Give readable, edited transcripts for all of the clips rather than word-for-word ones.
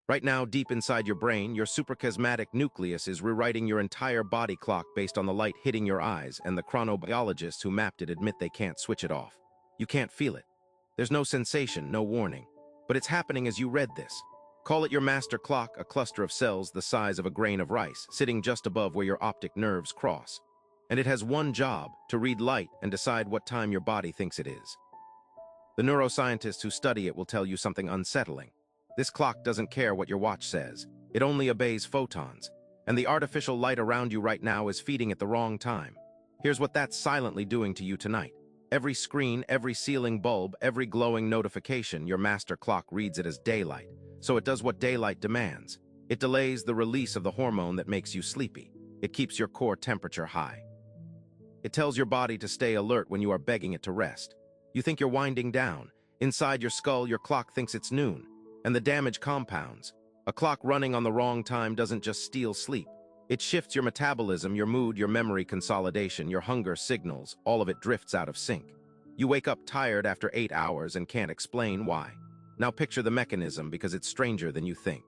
Right now, deep inside your brain, your suprachiasmatic nucleus is rewriting your entire body clock based on the light hitting your eyes, and the chronobiologists who mapped it admit they can't switch it off. You can't feel it. There's no sensation, no warning. But it's happening as you read this. Call it your master clock, a cluster of cells the size of a grain of rice, sitting just above where your optic nerves cross. And it has one job, to read light and decide what time your body thinks it is. The neuroscientists who study it will tell you something unsettling. This clock doesn't care what your watch says. It only obeys photons. And the artificial light around you right now is feeding it the wrong time. Here's what that's silently doing to you tonight. Every screen, every ceiling bulb, every glowing notification, your master clock reads it as daylight. So it does what daylight demands. It delays the release of the hormone that makes you sleepy. It keeps your core temperature high. It tells your body to stay alert when you are begging it to rest. You think you're winding down. Inside your skull, your clock thinks it's noon. And the damage compounds. A clock running on the wrong time doesn't just steal sleep. It shifts your metabolism, your mood, your memory consolidation, your hunger signals. All of it drifts out of sync. You wake up tired after 8 hours and can't explain why. Now picture the mechanism, because it's stranger than you think.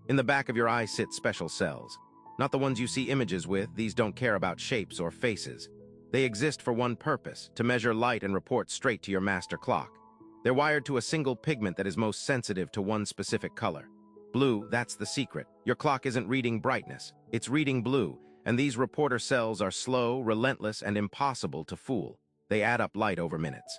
In the back of your eye sit special cells. Not the ones you see images with. These don't care about shapes or faces. They exist for one purpose, to measure light and report straight to your master clock. They're wired to a single pigment that is most sensitive to one specific color. Blue, that's the secret. Your clock isn't reading brightness. It's reading blue, and these reporter cells are slow, relentless, and impossible to fool. They add up light over minutes.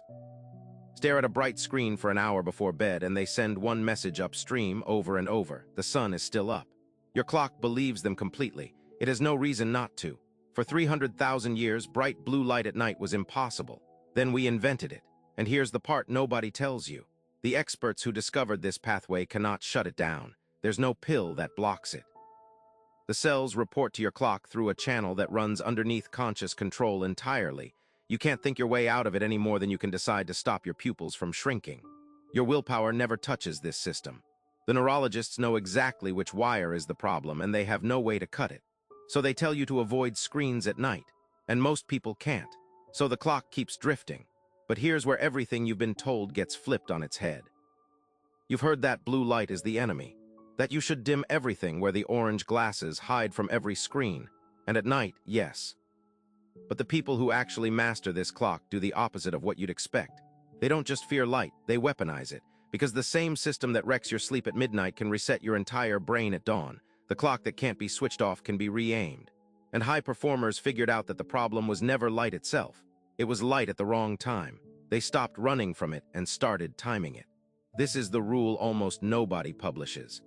Stare at a bright screen for an hour before bed, and they send one message upstream over and over. The sun is still up. Your clock believes them completely. It has no reason not to. For 300,000 years, bright blue light at night was impossible. Then we invented it. And here's the part nobody tells you. The experts who discovered this pathway cannot shut it down. There's no pill that blocks it. The cells report to your clock through a channel that runs underneath conscious control entirely. You can't think your way out of it any more than you can decide to stop your pupils from shrinking. Your willpower never touches this system. The neurologists know exactly which wire is the problem, and they have no way to cut it. So they tell you to avoid screens at night, and most people can't. So the clock keeps drifting. But here's where everything you've been told gets flipped on its head. You've heard that blue light is the enemy, that you should dim everything where the orange glasses hide from every screen, and at night, yes. But the people who actually master this clock do the opposite of what you'd expect. They don't just fear light, they weaponize it, because the same system that wrecks your sleep at midnight can reset your entire brain at dawn. The clock that can't be switched off can be re-aimed. And high performers figured out that the problem was never light itself. It was light at the wrong time. They stopped running from it and started timing it. This is the rule almost nobody publishes.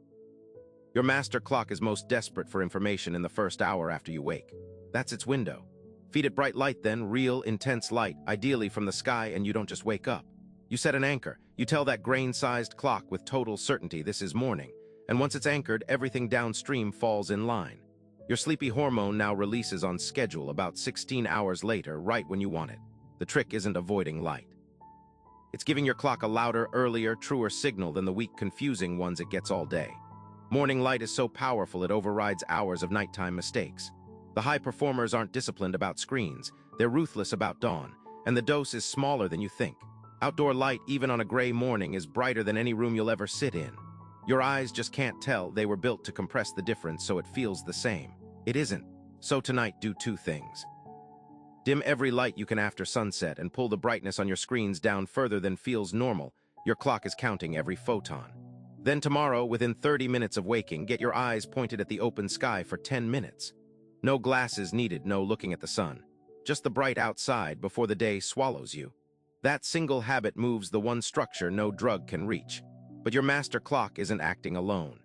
Your master clock is most desperate for information in the first hour after you wake. That's its window. Feed it bright light then, real, intense light, ideally from the sky, and you don't just wake up. You set an anchor. You tell that grain-sized clock with total certainty this is morning. And once it's anchored, everything downstream falls in line. Your sleepy hormone now releases on schedule about 16 hours later, right when you want it. The trick isn't avoiding light. It's giving your clock a louder, earlier, truer signal than the weak, confusing ones it gets all day. Morning light is so powerful it overrides hours of nighttime mistakes. The high performers aren't disciplined about screens. They're ruthless about dawn, and the dose is smaller than you think. Outdoor light, even on a gray morning, is brighter than any room you'll ever sit in. Your eyes just can't tell. They were built to compress the difference so it feels the same. It isn't. So tonight, do two things. Dim every light you can after sunset and pull the brightness on your screens down further than feels normal. Your clock is counting every photon. Then tomorrow, within 30 minutes of waking, get your eyes pointed at the open sky for 10 minutes. No glasses needed, no looking at the sun. Just the bright outside before the day swallows you. That single habit moves the one structure no drug can reach. But your master clock isn't acting alone.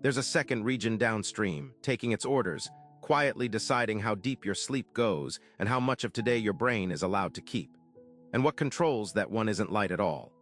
There's a second region downstream, taking its orders, quietly deciding how deep your sleep goes and how much of today your brain is allowed to keep. And what controls that one isn't light at all.